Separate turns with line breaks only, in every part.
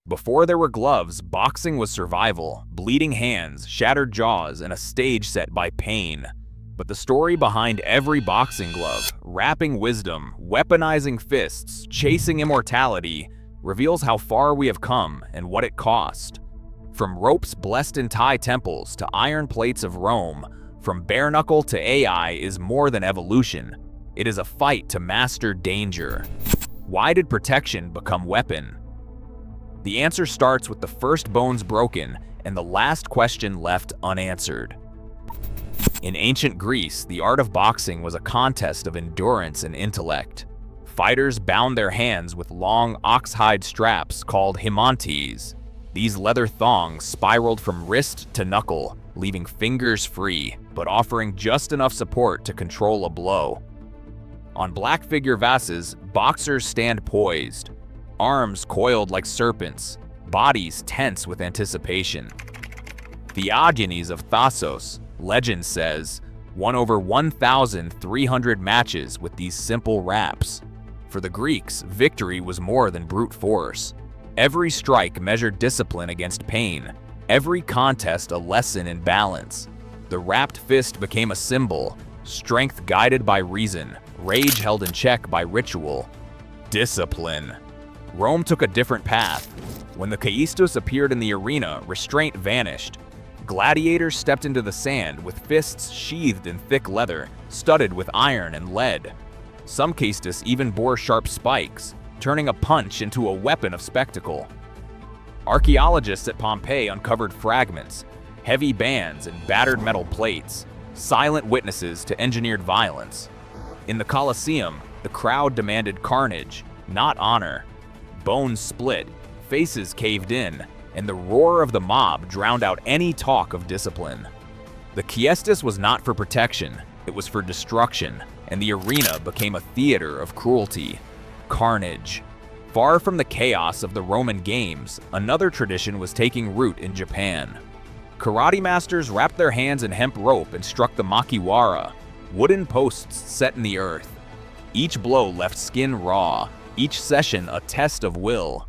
Before there were gloves, boxing was survival, bleeding hands, shattered jaws, and a stage set by pain. But the story behind every boxing glove, wrapping wisdom, weaponizing fists, chasing immortality, reveals how far we have come and what it cost. From ropes blessed in Thai temples to iron plates of Rome, from bare-knuckle to AI is more than evolution. It is a fight to master danger. Why did protection become weapon? The answer starts with the first bones broken and the last question left unanswered. In ancient Greece, the art of boxing was a contest of endurance and intellect. Fighters bound their hands with long oxhide straps called Himantes. These leather thongs spiraled from wrist to knuckle, leaving fingers free, but offering just enough support to control a blow. On black figure vases, boxers stand poised, arms coiled like serpents, bodies tense with anticipation. Theogenes of Thasos, legend says, won over 1,300 matches with these simple wraps. For the Greeks, victory was more than brute force. Every strike measured discipline against pain, every contest a lesson in balance. The wrapped fist became a symbol, strength guided by reason, rage held in check by ritual. Discipline. Rome took a different path. When the Caestus appeared in the arena, restraint vanished. Gladiators stepped into the sand with fists sheathed in thick leather, studded with iron and lead. Some Caestus even bore sharp spikes, turning a punch into a weapon of spectacle. Archaeologists at Pompeii uncovered fragments, heavy bands and battered metal plates, silent witnesses to engineered violence. In the Colosseum, the crowd demanded carnage, not honor. Bones split, faces caved in, and the roar of the mob drowned out any talk of discipline. The Caestus was not for protection, it was for destruction, and the arena became a theater of cruelty. Carnage. Far from the chaos of the Roman games, another tradition was taking root in Japan. Karate masters wrapped their hands in hemp rope and struck the makiwara, wooden posts set in the earth. Each blow left skin raw, each session a test of will.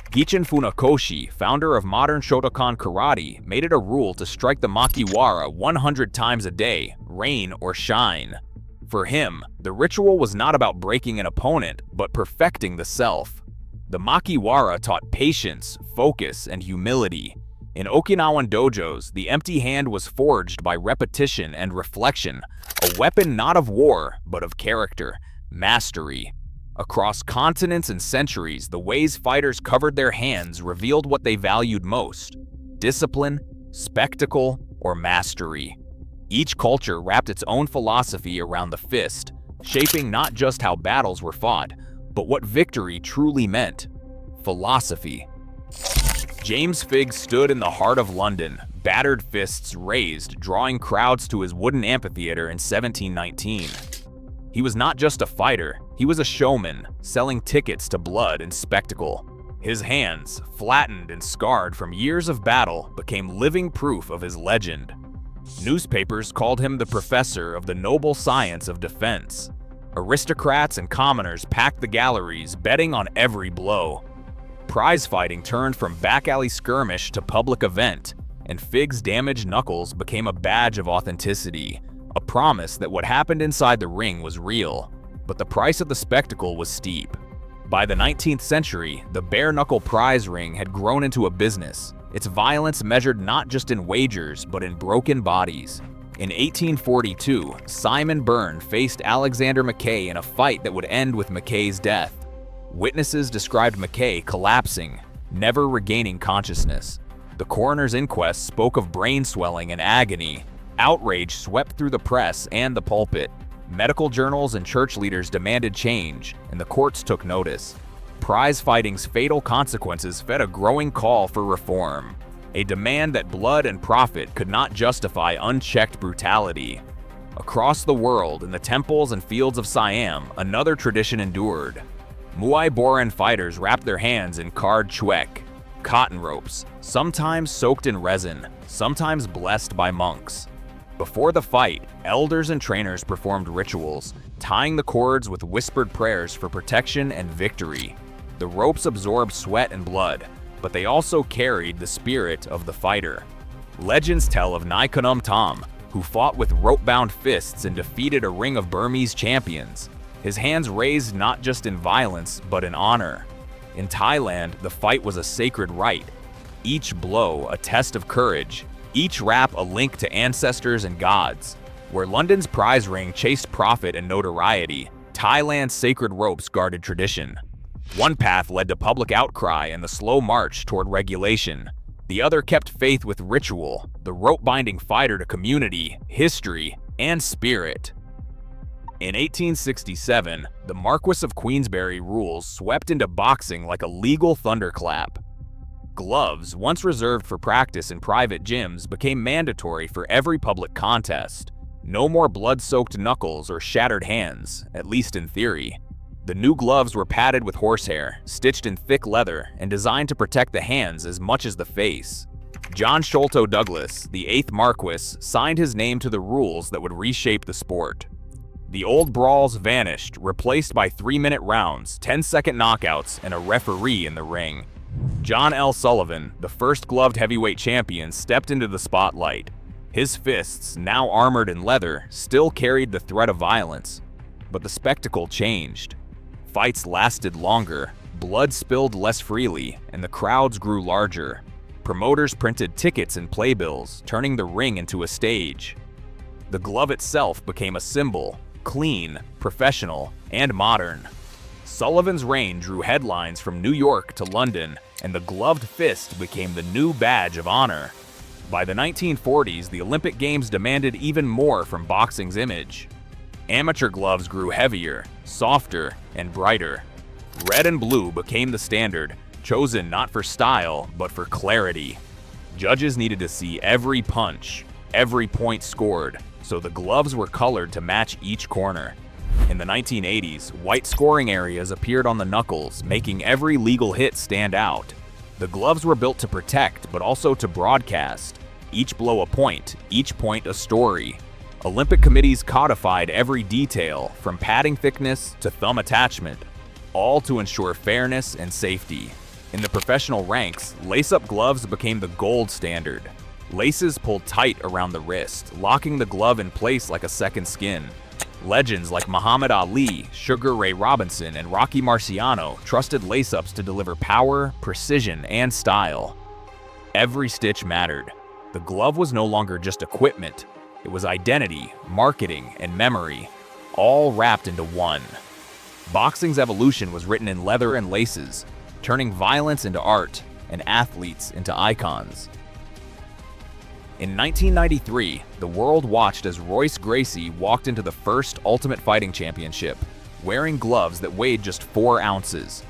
Gichin Funakoshi, founder of modern Shotokan karate, made it a rule to strike the makiwara 100 times a day, rain or shine. For him, the ritual was not about breaking an opponent, but perfecting the self. The makiwara taught patience, focus, and humility. In Okinawan dojos, the empty hand was forged by repetition and reflection, a weapon not of war, but of character, mastery. Across continents and centuries, the ways fighters covered their hands revealed what they valued most: discipline, spectacle, or mastery. Each culture wrapped its own philosophy around the fist, shaping not just how battles were fought, but what victory truly meant. Philosophy. James Figg stood in the heart of London, battered fists raised, drawing crowds to his wooden amphitheater in 1719. He was not just a fighter, he was a showman, selling tickets to blood and spectacle. His hands, flattened and scarred from years of battle, became living proof of his legend. Newspapers called him the professor of the noble science of defense. Aristocrats and commoners packed the galleries, betting on every blow. Prize fighting turned from back alley skirmish to public event, and Figg's damaged knuckles became a badge of authenticity, a promise that what happened inside the ring was real. But the price of the spectacle was steep. By the 19th century, the bare-knuckle prize ring had grown into a business, its violence measured not just in wagers but in broken bodies. In 1842, Simon Byrne faced Alexander Mackay in a fight that would end with Mackay's death. Witnesses described Mackay collapsing, never regaining consciousness. The coroner's inquest spoke of brain swelling and agony. Outrage swept through the press and the pulpit. Medical journals and church leaders demanded change, and the courts took notice. Prize fighting's fatal consequences fed a growing call for reform, a demand that blood and profit could not justify unchecked brutality. Across the world, in the temples and fields of Siam, another tradition endured. Muay Boran fighters wrapped their hands in card chuek, cotton ropes, sometimes soaked in resin, sometimes blessed by monks. Before the fight, elders and trainers performed rituals, tying the cords with whispered prayers for protection and victory. The ropes absorbed sweat and blood, but they also carried the spirit of the fighter. Legends tell of Nai Tom, who fought with rope-bound fists and defeated a ring of Burmese champions, his hands raised not just in violence, but in honor. In Thailand, the fight was a sacred rite, each blow a test of courage, each rap a link to ancestors and gods. Where London's prize ring chased profit and notoriety, Thailand's sacred ropes guarded tradition. One path led to public outcry and the slow march toward regulation. The other kept faith with ritual, the rope binding fighter to community, history, and spirit. In 1867, the Marquess of Queensberry rules swept into boxing like a legal thunderclap. Gloves, once reserved for practice in private gyms, became mandatory for every public contest. No more blood-soaked knuckles or shattered hands, at least in theory. The new gloves were padded with horsehair, stitched in thick leather, and designed to protect the hands as much as the face. John Sholto Douglas, the 8th Marquess, signed his name to the rules that would reshape the sport. The old brawls vanished, replaced by 3-minute rounds, 10-second knockouts, and a referee in the ring. John L. Sullivan, the first gloved heavyweight champion, stepped into the spotlight. His fists, now armored in leather, still carried the threat of violence. But the spectacle changed. Fights lasted longer, blood spilled less freely, and the crowds grew larger. Promoters printed tickets and playbills, turning the ring into a stage. The glove itself became a symbol, clean, professional, and modern. Sullivan's reign drew headlines from New York to London, and the gloved fist became the new badge of honor. By the 1940s, the Olympic Games demanded even more from boxing's image. Amateur gloves grew heavier, softer, and brighter. Red and blue became the standard, chosen not for style, but for clarity. Judges needed to see every punch, every point scored, so the gloves were colored to match each corner. In the 1980s, white scoring areas appeared on the knuckles, making every legal hit stand out. The gloves were built to protect, but also to broadcast. Each blow a point, each point a story. Olympic committees codified every detail, from padding thickness to thumb attachment, all to ensure fairness and safety. In the professional ranks, lace-up gloves became the gold standard. Laces pulled tight around the wrist, locking the glove in place like a second skin. Legends like Muhammad Ali, Sugar Ray Robinson, and Rocky Marciano trusted lace-ups to deliver power, precision, and style. Every stitch mattered. The glove was no longer just equipment. It was identity, marketing, and memory, all wrapped into one. Boxing's evolution was written in leather and laces, turning violence into art and athletes into icons. In 1993, the world watched as Royce Gracie walked into the first Ultimate Fighting Championship, wearing gloves that weighed just 4 ounces.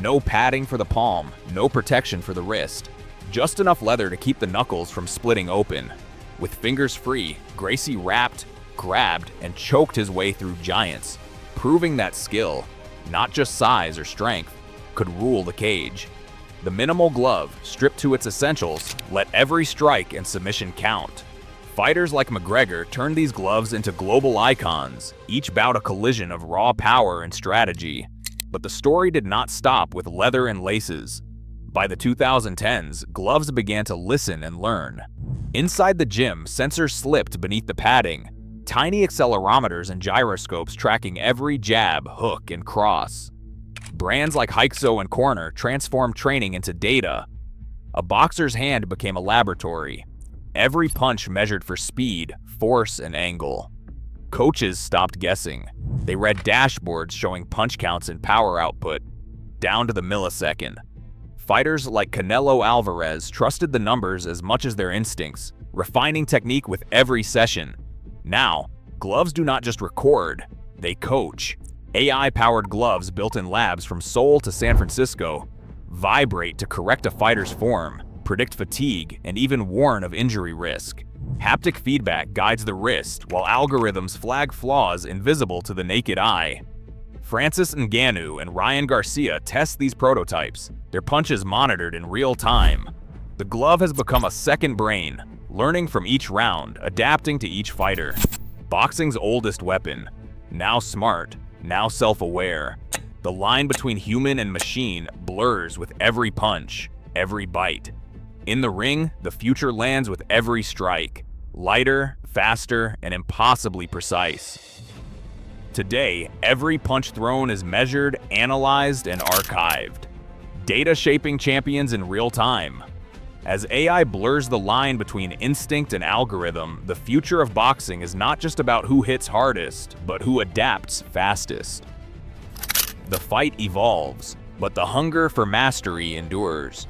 No padding for the palm, no protection for the wrist, just enough leather to keep the knuckles from splitting open. With fingers free, Gracie wrapped, grabbed, and choked his way through giants, proving that skill, not just size or strength, could rule the cage. The minimal glove, stripped to its essentials, let every strike and submission count. Fighters like McGregor turned these gloves into global icons, each bout a collision of raw power and strategy. But the story did not stop with leather and laces. By the 2010s, gloves began to listen and learn. Inside the gym, sensors slipped beneath the padding, tiny accelerometers and gyroscopes tracking every jab, hook, and cross. Brands like Hyxo and Corner transformed training into data. A boxer's hand became a laboratory. Every punch measured for speed, force, and angle. Coaches stopped guessing. They read dashboards showing punch counts and power output, down to the millisecond. Fighters like Canelo Alvarez trusted the numbers as much as their instincts, refining technique with every session. Now, gloves do not just record, they coach. AI-powered gloves built in labs from Seoul to San Francisco vibrate to correct a fighter's form, predict fatigue, and even warn of injury risk. Haptic feedback guides the wrist, while algorithms flag flaws invisible to the naked eye. Francis Ngannou and Ryan Garcia test these prototypes, their punches monitored in real time. The glove has become a second brain, learning from each round, adapting to each fighter. Boxing's oldest weapon, now smart, now self-aware. The line between human and machine blurs with every punch, every bite. In the ring, the future lands with every strike, lighter, faster, and impossibly precise. Today, every punch thrown is measured, analyzed, and archived. Data shaping champions in real time. As AI blurs the line between instinct and algorithm, the future of boxing is not just about who hits hardest, but who adapts fastest. The fight evolves, but the hunger for mastery endures.